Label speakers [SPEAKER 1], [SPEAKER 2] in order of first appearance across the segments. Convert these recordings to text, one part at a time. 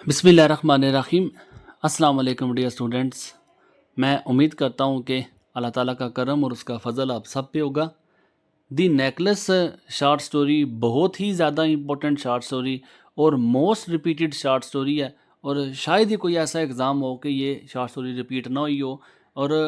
[SPEAKER 1] बिस्मिल्लाहिर्रहमानिर्रहीम। अस्सलाम वालेकुम डियर स्टूडेंट्स। मैं उम्मीद करता हूँ कि अल्लाह ताला का करम और उसका फ़ज़ल आप सब पे होगा। दी नेकलेस शार्ट स्टोरी बहुत ही ज़्यादा इम्पोर्टेंट शार्ट स्टोरी और मोस्ट रिपीटेड शार्ट स्टोरी है, और शायद ही कोई ऐसा एग्ज़ाम हो कि ये शार्ट स्टोरी रिपीट ना हुई हो। और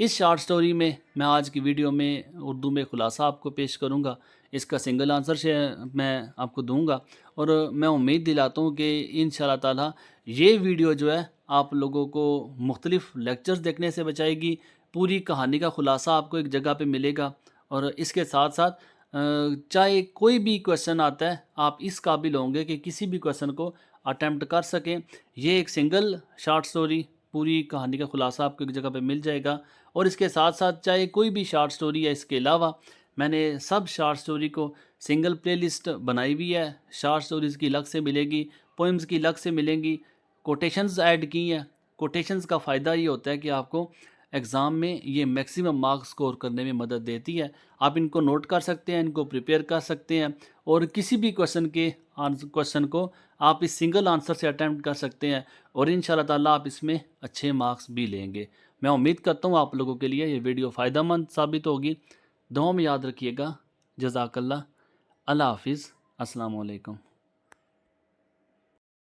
[SPEAKER 1] इस शार्ट स्टोरी में मैं आज की वीडियो में उर्दू में ख़ुलासा आपको पेश करूँगा। इसका सिंगल आंसर से मैं आपको दूंगा, और मैं उम्मीद दिलाता हूँ कि इंशाल्लाह ताला ये वीडियो जो है आप लोगों को मुख्तलिफ़ लेक्चर्स देखने से बचाएगी। पूरी कहानी का ख़ुलासा आपको एक जगह पे मिलेगा, और इसके साथ साथ चाहे कोई भी क्वेश्चन आता है आप इस काबिल होंगे कि किसी भी क्वेश्चन को अटेम्प्ट कर सकें। ये एक सिंगल शार्ट स्टोरी, पूरी कहानी का ख़ुलासा आपको एक जगह पे मिल जाएगा। और इसके साथ साथ चाहे कोई भी शार्ट स्टोरी है, इसके अलावा मैंने सब शार्ट स्टोरी को सिंगल प्लेलिस्ट बनाई हुई है। शार्ट स्टोरीज़ की अलग से मिलेगी, पोइम्स की अलग से मिलेंगी, कोटेशंस ऐड की हैं। कोटेशंस का फ़ायदा ये होता है कि आपको एग्ज़ाम में ये मैक्सिमम मार्क्स स्कोर करने में मदद देती है। आप इनको नोट कर सकते हैं, इनको प्रिपेयर कर सकते हैं, और किसी भी क्वेश्चन को आप इस सिंगल आंसर से अटैम्प्ट कर सकते हैं, और इंशाल्लाह ताला आप इसमें अच्छे मार्क्स भी लेंगे। मैं उम्मीद करता हूँ आप लोगों के लिए ये वीडियो फ़ायदेमंद साबित होगी। दुआ में याद रखिएगा। जज़ाकल्लाह। अल्लाह हाफ़िज़। अस्सलाम वालेकुम।